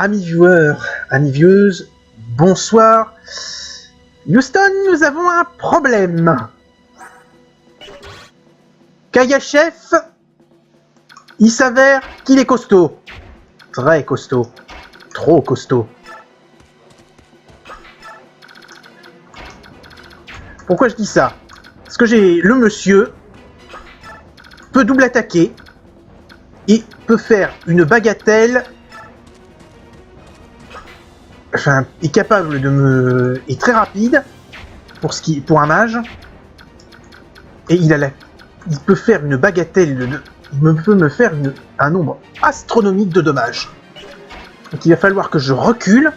Amis viewers, amis vieweuses, bonsoir. Houston, nous avons un problème. Kayachev, il s'avère qu'il est costaud. Très costaud. Trop costaud. Pourquoi je dis ça? Parce que le monsieur peut double attaquer et peut faire une bagatelle. Enfin, est capable de est très rapide pour un mage. Et il peut faire une bagatelle. Il peut me faire un nombre astronomique de dommages. Donc il va falloir que je recule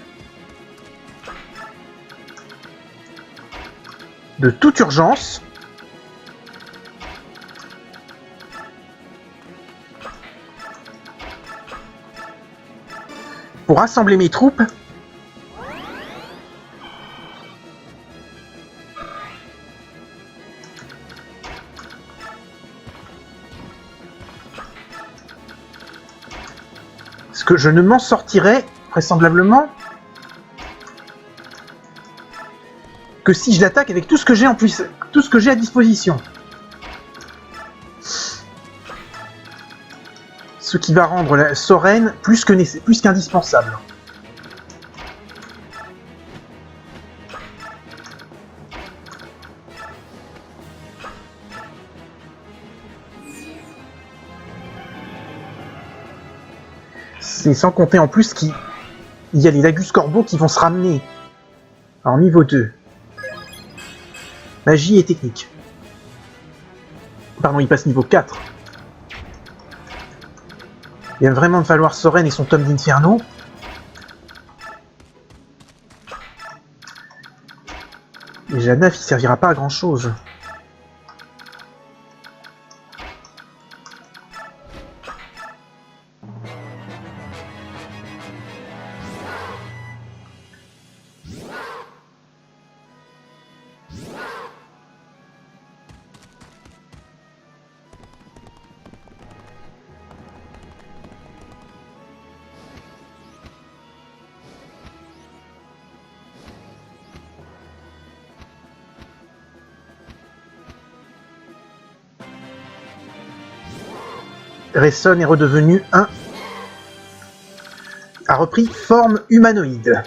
de toute urgence. Pour rassembler mes troupes. Parce que je ne m'en sortirai, vraisemblablement, que si je l'attaque avec tout ce que j'ai en plus, tout ce que j'ai à disposition. Ce qui va rendre la Soren plus qu'indispensable. C'est sans compter en plus qu'il y a les Lagus Corbeaux qui vont se ramener en niveau 2. Magie et technique. Pardon, il passe niveau 4. Il va vraiment falloir Soren et son tome d'Inferno. Et Janaf, il servira pas à grand chose. Rayson est redevenu a repris forme humanoïde.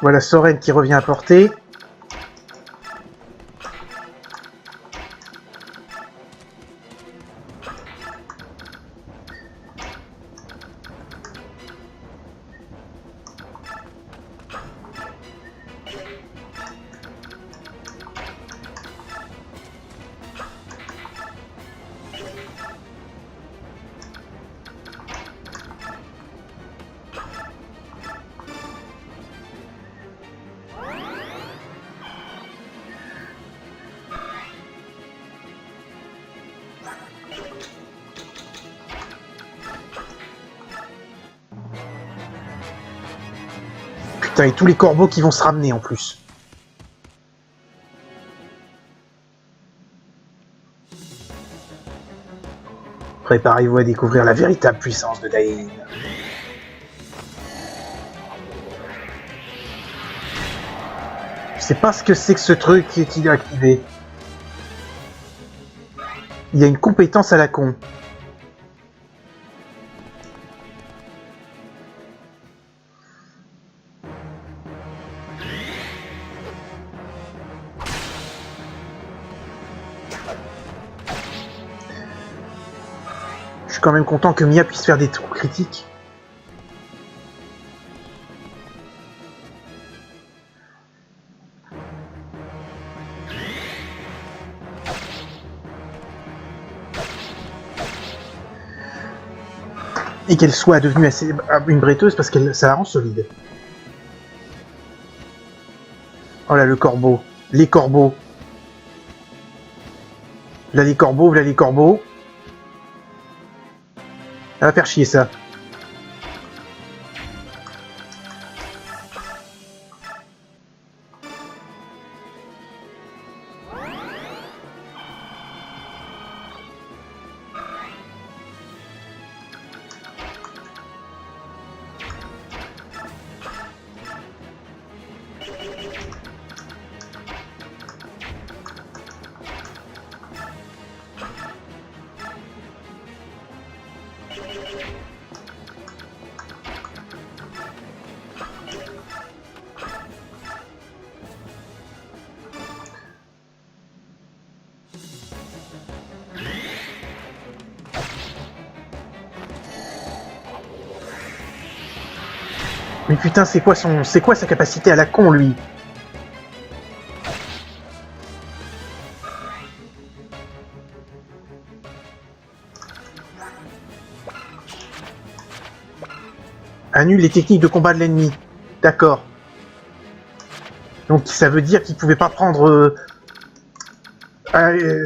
Voilà Soren qui revient à portée. Putain, et tous les corbeaux qui vont se ramener en plus. Préparez-vous à découvrir la véritable puissance de Dain. Je sais pas ce que c'est que ce truc qui est activé. Il y a une compétence à la con. Je suis quand même content que Mia puisse faire des trous critiques. et qu'elle soit devenue assez une bretteuse parce que ça la rend solide. Oh là, le corbeau. Les corbeaux. Là, les corbeaux, là, les corbeaux. Ça va faire chier, ça. Mais putain, c'est quoi sa capacité à la con, lui? Annule les techniques de combat de l'ennemi. D'accord. Donc ça veut dire qu'il pouvait pas prendre...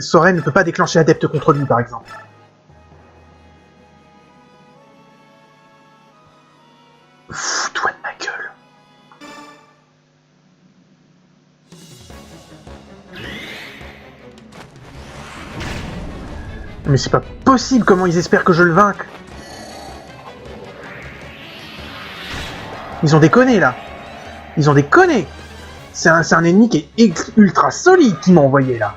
Soren ne peut pas déclencher Adepte contre lui, par exemple. Fous-toi de ma gueule. Mais c'est pas possible, comment ils espèrent que je le vainque? Ils ont déconné, là. Ils ont déconné. C'est un ennemi qui est ultra solide qui m'a envoyé, là.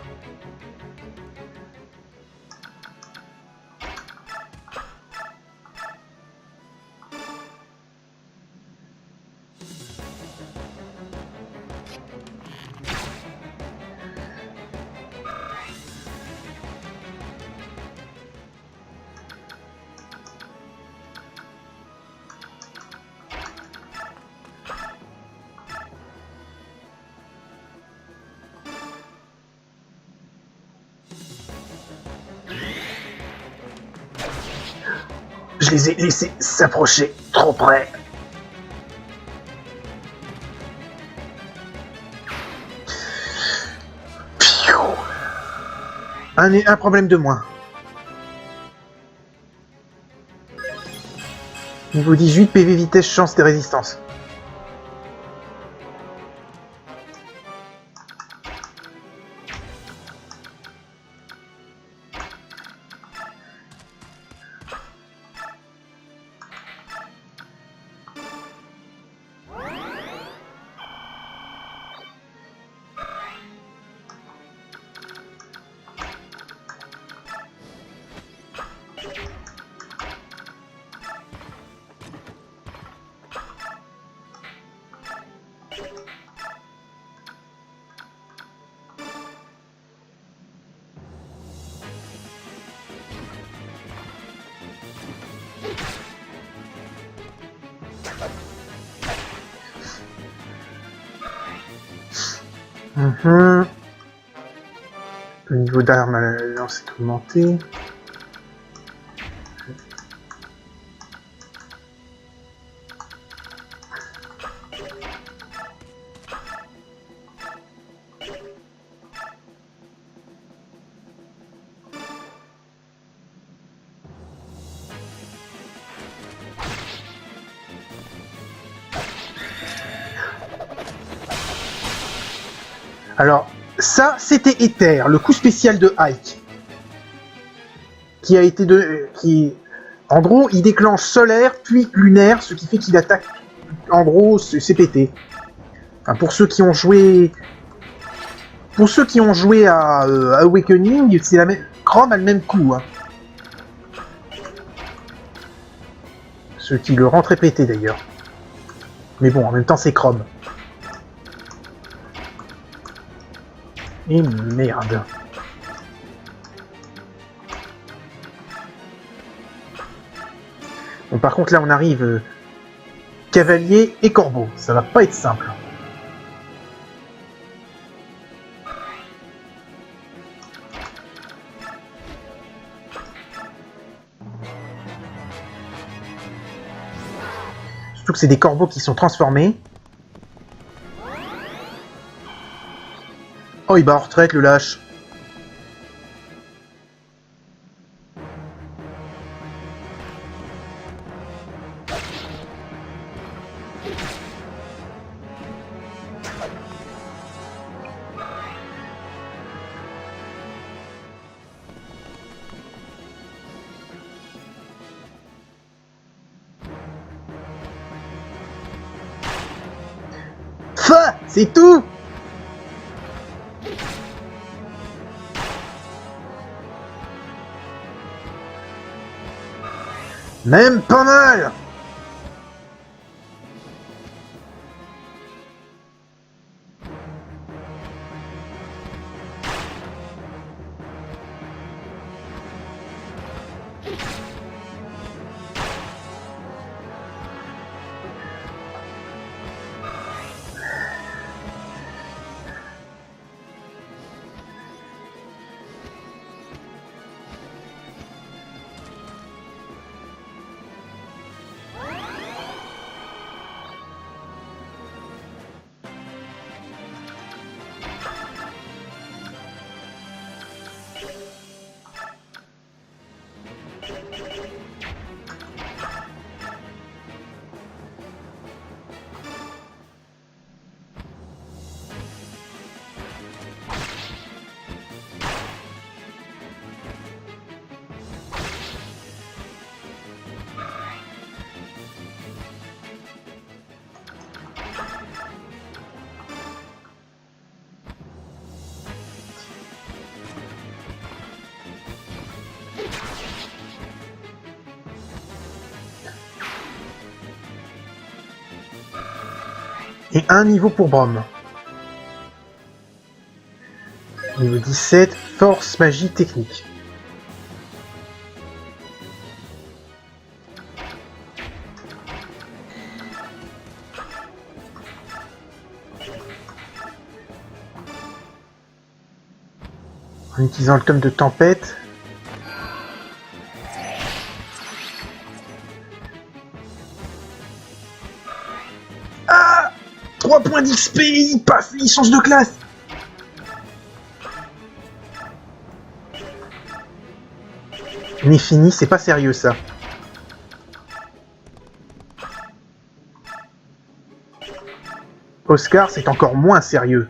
Je les ai laissés s'approcher trop près. Un problème de moins. Niveau 18, PV vitesse, chance de résistance. Le niveau d'arme à la lance est augmenté. Alors, ça, c'était Ether, le coup spécial de Ike. Qui a été en gros, il déclenche solaire, puis lunaire, ce qui fait qu'il attaque... En gros, c'est pété. Enfin, pour ceux qui ont joué... Pour ceux qui ont joué à Awakening, c'est la même... Chrome a le même coup. Hein. Ce qui le rend très pété, d'ailleurs. Mais bon, en même temps, c'est Chrome. Et merde. Bon, par contre, là, on arrive cavalier et corbeau. Ça va pas être simple. Surtout que c'est des corbeaux qui sont transformés. Oh, il bat en retraite, le lâche. Fa, c'est tout. Même pas mal. Et un niveau pour Brom. Niveau 17, force, magie, technique. En utilisant le tome de tempête. Ah, 3 points d'XP, il passe, il change de classe. Mais fini, c'est pas sérieux ça. Oscar, c'est encore moins sérieux.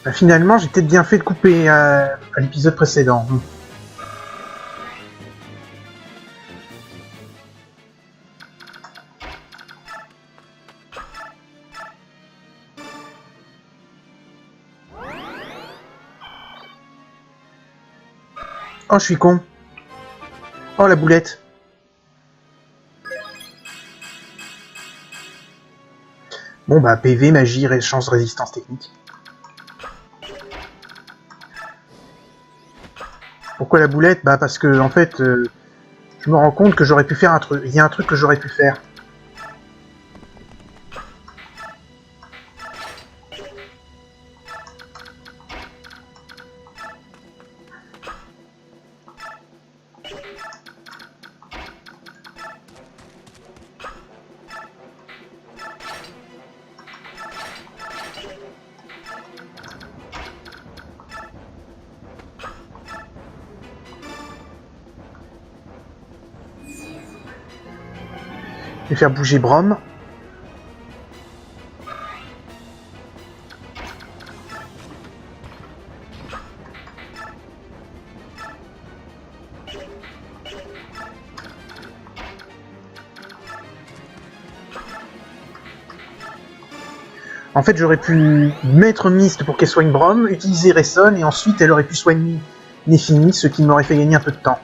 Bah, finalement, j'ai peut-être bien fait de couper à l'épisode précédent. Oh, je suis con. Oh, la boulette. Bon, bah, PV, magie, chance, résistance technique. Pourquoi la boulette? Bah, parce que, en fait, je me rends compte que j'aurais pu faire un truc. Il y a un truc que j'aurais pu faire. Je vais faire bouger Brom. En fait, j'aurais pu mettre Mist pour qu'elle soigne Braum, utiliser Rayson, et ensuite elle aurait pu soigner Nephini, ce qui m'aurait fait gagner un peu de temps.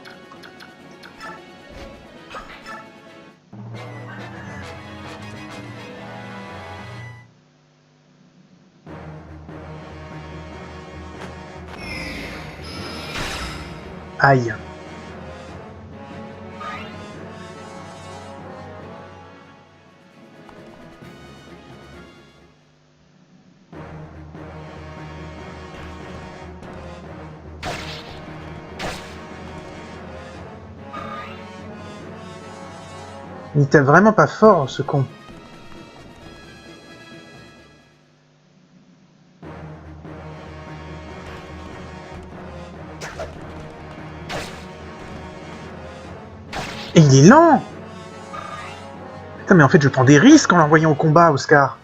Aïe. Il était vraiment pas fort, ce con. Et il est lent! Putain, mais en fait, je prends des risques en l'envoyant au combat, Oscar.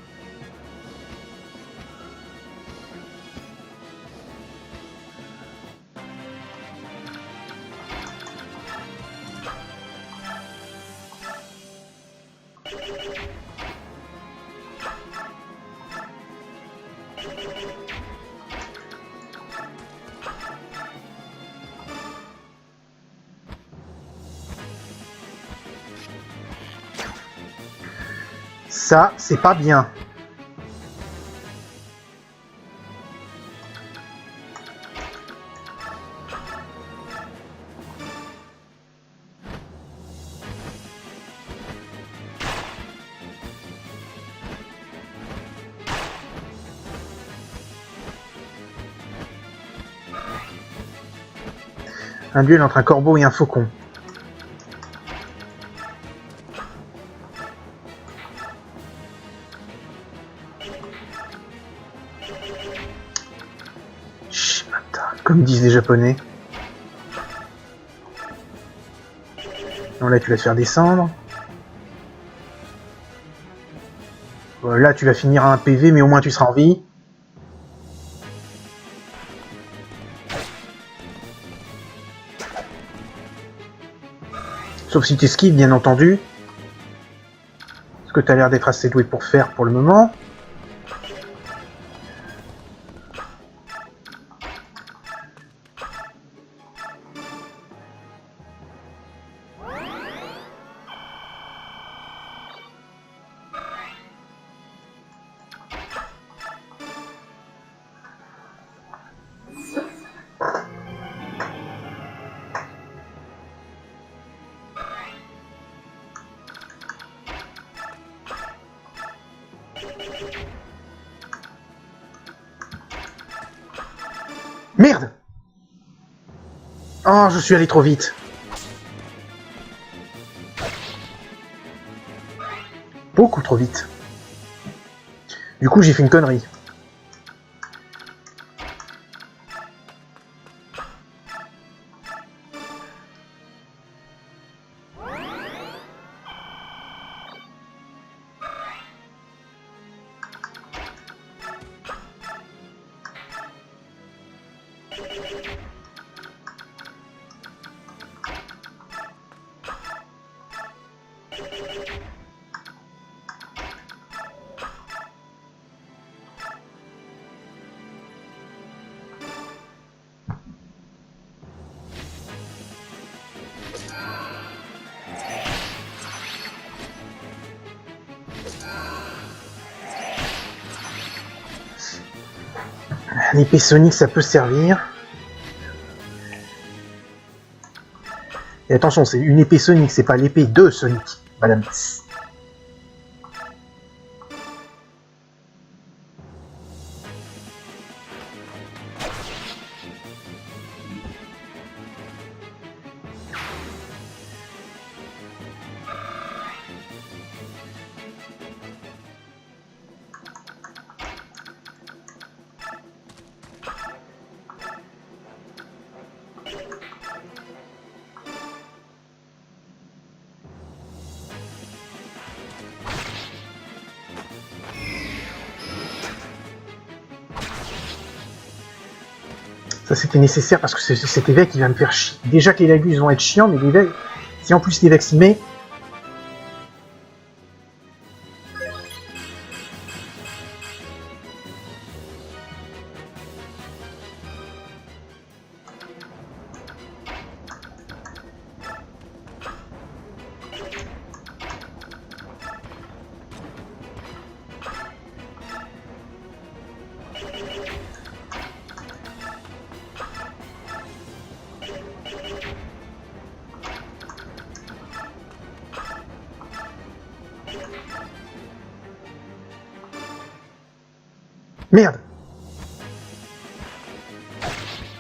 Ça, c'est pas bien. Un duel entre un corbeau et un faucon. Comme disent les Japonais. Non, là tu vas te faire descendre. Là tu vas finir à un PV, mais au moins tu seras en vie. Sauf si tu esquives, bien entendu. Ce que tu as l'air d'être assez doué pour faire pour le moment. Merde! Oh, je suis allé trop vite. Beaucoup trop vite. Du coup, j'ai fait une connerie. L'épée sonique, ça peut servir. Et attention, c'est une épée sonique, c'est pas l'épée de Sonic, madame. Ça c'était nécessaire parce que cet évêque il va me faire chier. Déjà que les Lagus vont être chiants, mais l'évêque, si en plus l'évêque s'y met. Merde!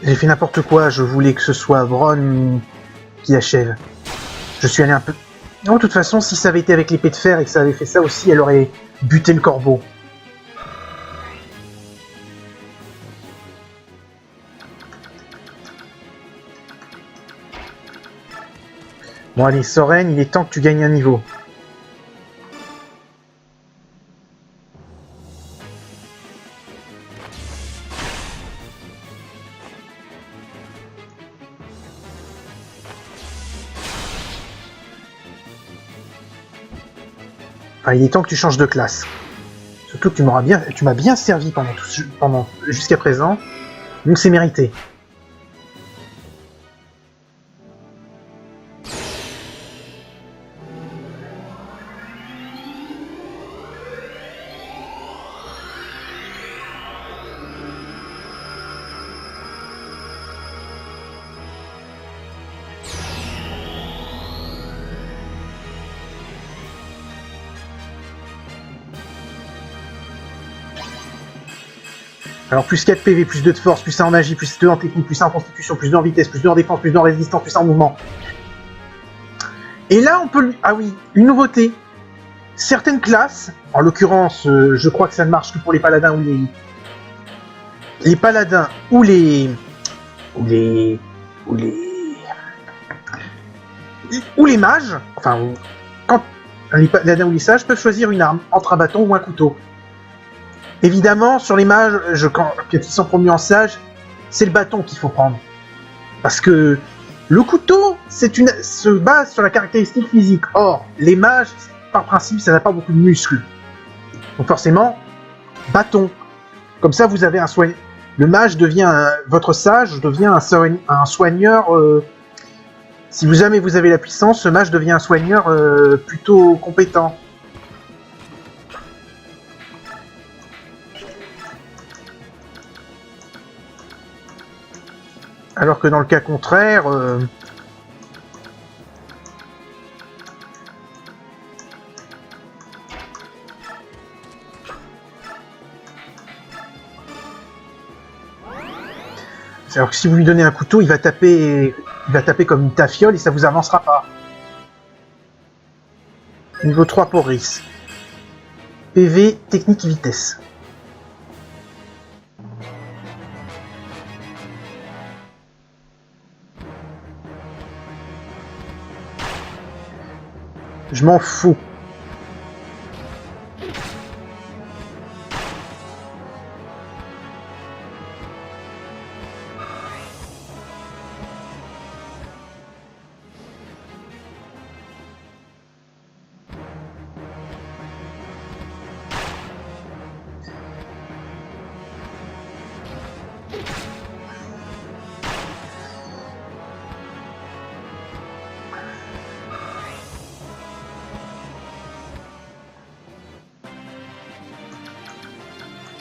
J'ai fait n'importe quoi, je voulais que ce soit Bronn qui achève. Je suis allé un peu... Non, de toute façon, si ça avait été avec l'épée de fer et que ça avait fait ça aussi, elle aurait buté le corbeau. Bon allez, Soren, il est temps que tu gagnes un niveau. Enfin, il est temps que tu changes de classe. Surtout que tu m'as bien servi pendant jusqu'à présent, donc c'est mérité. Alors plus 4 PV, plus 2 de force, plus 1 en magie, plus 2 en technique, plus 1 en constitution, plus 2 en vitesse, plus 2 en défense, plus 2 en résistance, plus 1 en mouvement. Et là on peut lui... Ah oui, une nouveauté. Certaines classes, en l'occurrence, je crois que ça ne marche que pour les paladins ou les paladins ou les mages, enfin quand les paladins ou les sages peuvent choisir une arme entre un bâton ou un couteau. Évidemment, sur les mages, quand ils sont promus en sage, c'est le bâton qu'il faut prendre. Parce que le couteau, se base sur la caractéristique physique. Or, les mages, par principe, ça n'a pas beaucoup de muscles. Donc forcément, bâton. Comme ça, vous avez un soigneur. Le mage devient votre sage devient un soigneur. Si jamais vous avez la puissance, ce mage devient un soigneur plutôt compétent. Alors que dans le cas contraire, alors que si vous lui donnez un couteau, il va taper comme une tafiole et ça vous avancera pas. Niveau 3 pour Rhys. PV, technique, vitesse. Je m'en fous.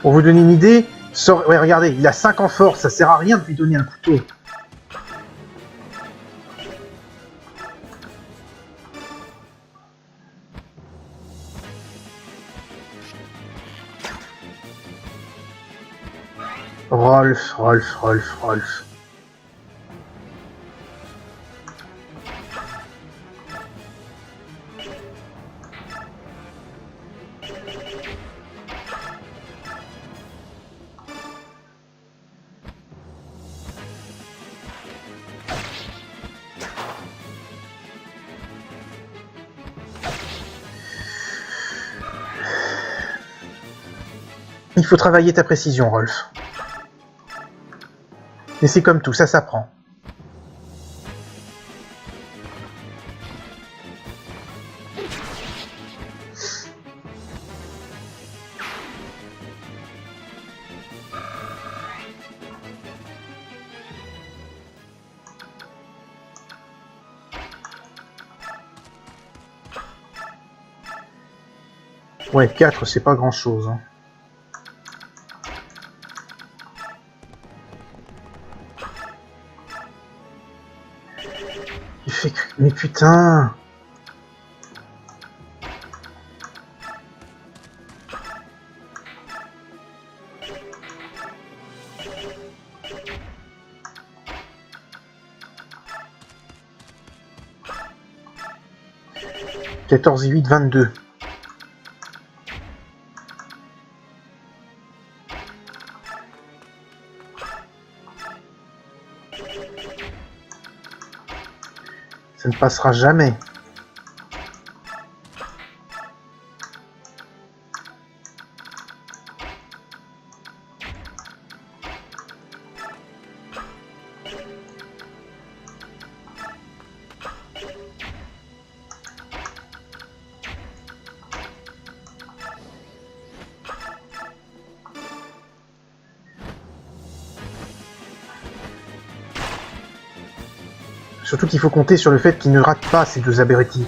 Pour vous donner une idée, ouais, regardez, il a 5 en force, ça sert à rien de lui donner un couteau. Rolf. Il faut travailler ta précision, Rolf. Et c'est comme tout, ça s'apprend. Ouais, 4, c'est pas grand-chose. Hein. fait que... Mais putain. « 14 et 8, 22. » Ça ne passera jamais. Surtout qu'il faut compter sur le fait qu'ils ne ratent pas ces deux abrutis.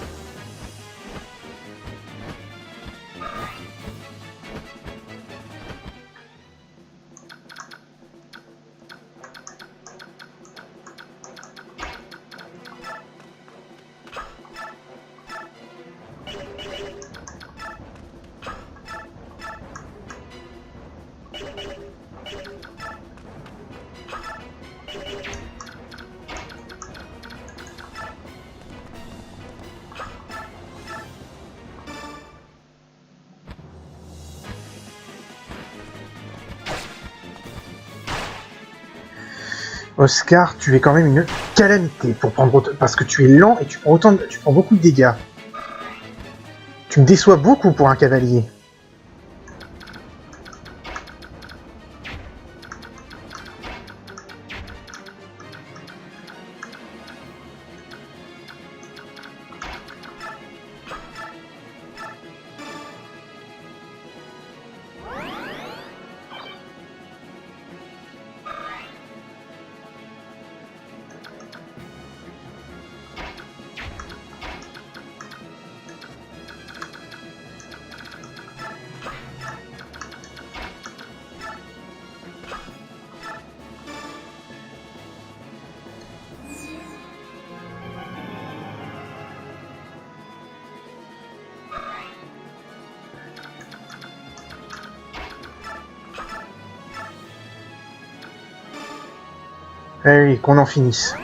Oscar, tu es quand même une calamité pour prendre autant... parce que tu es lent et tu prends tu prends beaucoup de dégâts. Tu me déçois beaucoup pour un cavalier. Allez, qu'on en finisse.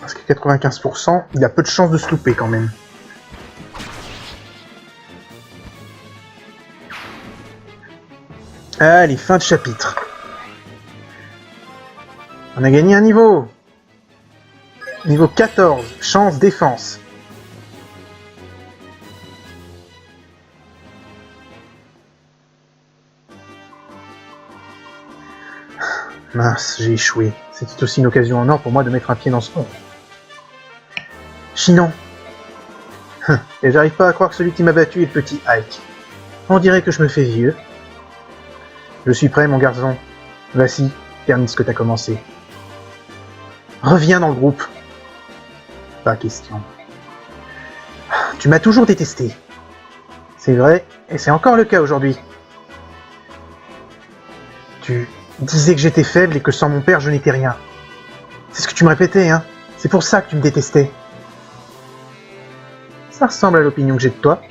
Parce que 95%, il a peu de chances de se louper quand même. Allez, fin de chapitre. On a gagné un niveau. Niveau 14, chance défense. Mince, j'ai échoué. C'était aussi une occasion en or pour moi de mettre un pied dans ce monde. Chinon. Et j'arrive pas à croire que celui qui m'a battu est le petit Ike. On dirait que je me fais vieux. Je suis prêt, mon garçon. Vas-y, termine ce que t'as commencé. Reviens dans le groupe. Pas question. Tu m'as toujours détesté. C'est vrai, et c'est encore le cas aujourd'hui. Tu disais que j'étais faible et que sans mon père, je n'étais rien. C'est ce que tu me répétais, hein. C'est pour ça que tu me détestais. Ça ressemble à l'opinion que j'ai de toi.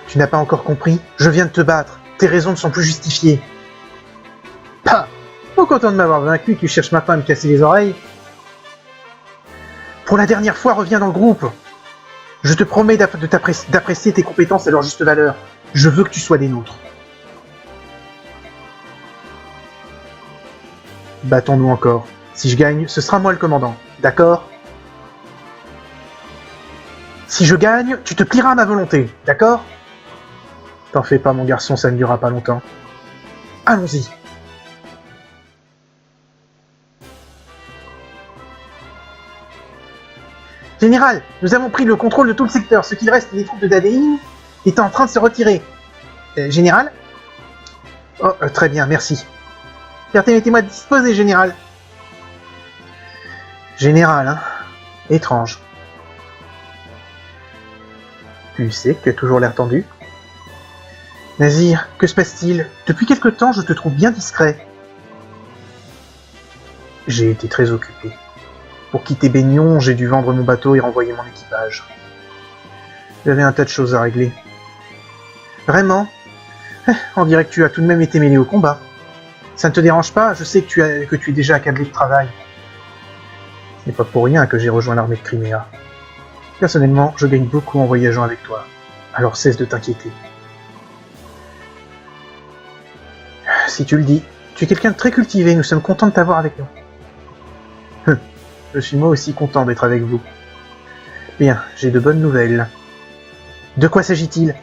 Tu n'as pas encore compris. Je viens de te battre. Tes raisons ne sont plus justifiées. Pas. Trop content de m'avoir vaincu, tu cherches maintenant à me casser les oreilles. Pour la dernière fois, reviens dans le groupe. Je te promets d'apprécier tes compétences à leur juste valeur. Je veux que tu sois des nôtres. Battons-nous encore. Si je gagne, ce sera moi le commandant. D'accord ? Si je gagne, tu te plieras à ma volonté. D'accord ? T'en fais pas, mon garçon, ça ne durera pas longtemps. Allons-y. Général, nous avons pris le contrôle de tout le secteur. Ce qu'il reste des troupes de Dadein est en train de se retirer. Général ? Oh, très bien, merci. Permettez-moi de disposer, général. Général, hein. Étrange. Tu sais que tu as toujours l'air tendu. Nazir, que se passe-t-il? Depuis quelque temps, je te trouve bien discret. J'ai été très occupé. Pour quitter Baignon, j'ai dû vendre mon bateau et renvoyer mon équipage. J'avais un tas de choses à régler. Vraiment? On dirait que tu as tout de même été mêlé au combat. Ça ne te dérange pas? Je sais que tu es déjà accablé de travail. Ce n'est pas pour rien que j'ai rejoint l'armée de Crimea. Personnellement, je gagne beaucoup en voyageant avec toi. Alors cesse de t'inquiéter. Si tu le dis, tu es quelqu'un de très cultivé, nous sommes contents de t'avoir avec nous. Je suis moi aussi content d'être avec vous. Bien, j'ai de bonnes nouvelles. De quoi s'agit-il?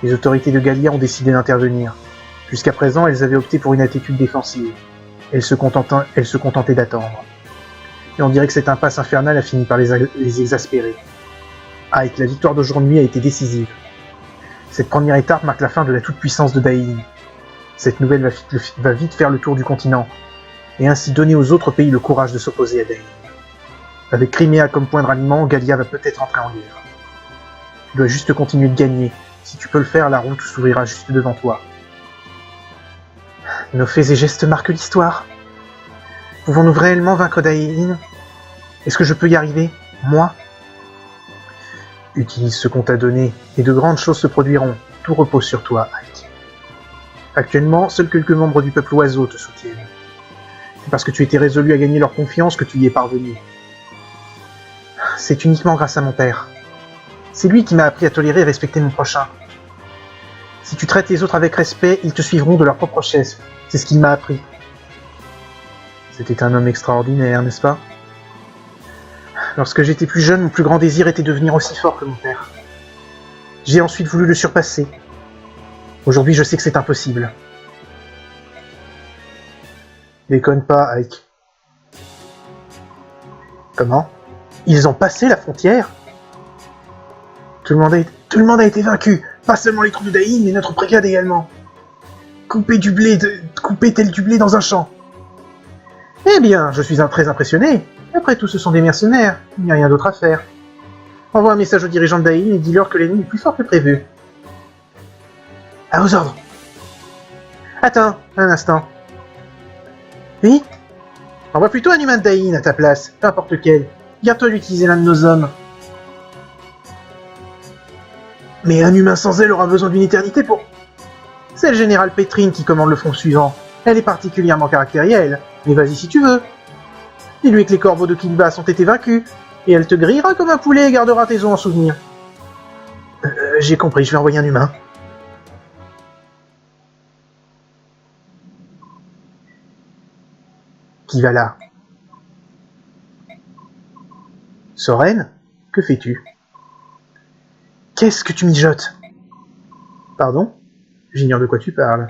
Les autorités de Gallia ont décidé d'intervenir. Jusqu'à présent, elles avaient opté pour une attitude défensive. Elles se contentaient d'attendre. Et on dirait que cette impasse infernale a fini par les exaspérer. Ike, la victoire d'aujourd'hui a été décisive. Cette première étape marque la fin de la toute-puissance de Dain. Cette nouvelle va vite faire le tour du continent, et ainsi donner aux autres pays le courage de s'opposer à Dain. Avec Crimea comme point de ralliement, Gallia va peut-être entrer en guerre. Tu dois juste continuer de gagner. Si tu peux le faire, la route s'ouvrira juste devant toi. Nos faits et gestes marquent l'histoire. Pouvons-nous réellement vaincre Dain? Est-ce que je peux y arriver, moi? Utilise ce qu'on t'a donné, et de grandes choses se produiront. Tout repose sur toi, Ike. Actuellement, seuls quelques membres du peuple oiseau te soutiennent. C'est parce que tu étais résolu à gagner leur confiance que tu y es parvenu. C'est uniquement grâce à mon père. C'est lui qui m'a appris à tolérer et respecter mon prochain. Si tu traites les autres avec respect, ils te suivront de leur propre chef. C'est ce qu'il m'a appris. C'était un homme extraordinaire, n'est-ce pas? Lorsque j'étais plus jeune, mon plus grand désir était de devenir aussi fort que mon père. J'ai ensuite voulu le surpasser. Aujourd'hui, je sais que c'est impossible. Déconne pas, Ike. Comment? Ils ont passé la frontière? Tout le monde a été vaincu. Pas seulement les troupes de Dain, mais notre brigade également. Couper tel du blé dans un champ. Eh bien, je suis très impressionné. Après tout, ce sont des mercenaires. Il n'y a rien d'autre à faire. Envoie un message aux dirigeants de Dain et dis-leur que l'ennemi est plus fort que prévu. À vos ordres. Attends, un instant. Oui? Envoie plutôt un humain de Dain à ta place, peu importe lequel. Garde-toi d'utiliser l'un de nos hommes. Mais un humain sans elle aura besoin d'une éternité pour... C'est le général Petrine qui commande le front suivant. Elle est particulièrement caractérielle, mais vas-y si tu veux. Dis-lui que les corbeaux de Kilbas ont été vaincus, et elle te grillera comme un poulet et gardera tes os en souvenir. J'ai compris, je vais envoyer un humain. Qui va là? Soren, que fais-tu? Qu'est-ce que tu mijotes? Pardon? J'ignore de quoi tu parles.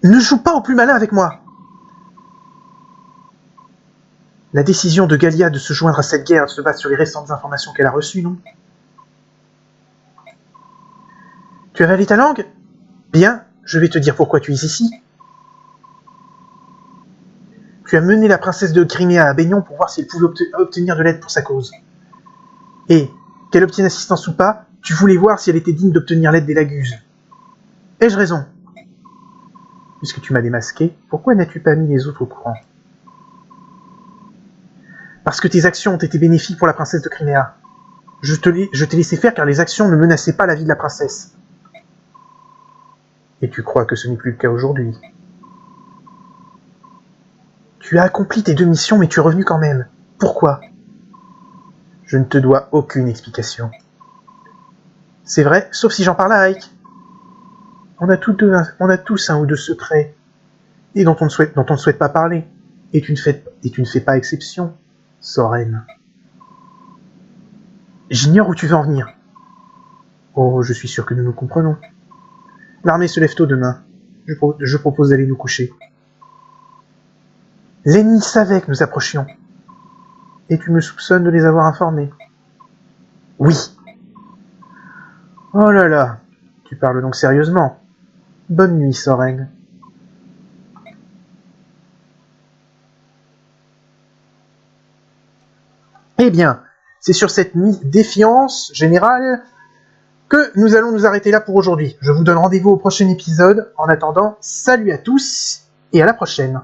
Ne joue pas au plus malin avec moi! La décision de Gallia de se joindre à cette guerre se base sur les récentes informations qu'elle a reçues, non? Tu as avalé ta langue? Bien, je vais te dire pourquoi tu es ici. Tu as mené la princesse de Crimea à Baignon pour voir si elle pouvait obtenir de l'aide pour sa cause. Et, qu'elle obtienne assistance ou pas, tu voulais voir si elle était digne d'obtenir l'aide des Laguses. Ai-je raison? Puisque tu m'as démasqué, pourquoi n'as-tu pas mis les autres au courant? Parce que tes actions ont été bénéfiques pour la princesse de Crimea. Je t'ai laissé faire car les actions ne menaçaient pas la vie de la princesse. Et tu crois que ce n'est plus le cas aujourd'hui? Tu as accompli tes 2 missions, mais tu es revenu quand même. Pourquoi? Je ne te dois aucune explication. C'est vrai, sauf si j'en parle à Ike. On a tous un ou deux secrets, et dont on ne souhaite pas parler. Et tu ne fais pas exception, Soren. J'ignore où tu veux en venir. Oh, je suis sûr que nous nous comprenons. L'armée se lève tôt demain. Je propose d'aller nous coucher. L'ennemi savait que nous approchions. Et tu me soupçonnes de les avoir informés. Oui. Oh là là, tu parles donc sérieusement. Bonne nuit, Soren. Eh bien, c'est sur cette défiance générale que nous allons nous arrêter là pour aujourd'hui. Je vous donne rendez-vous au prochain épisode. En attendant, salut à tous et à la prochaine.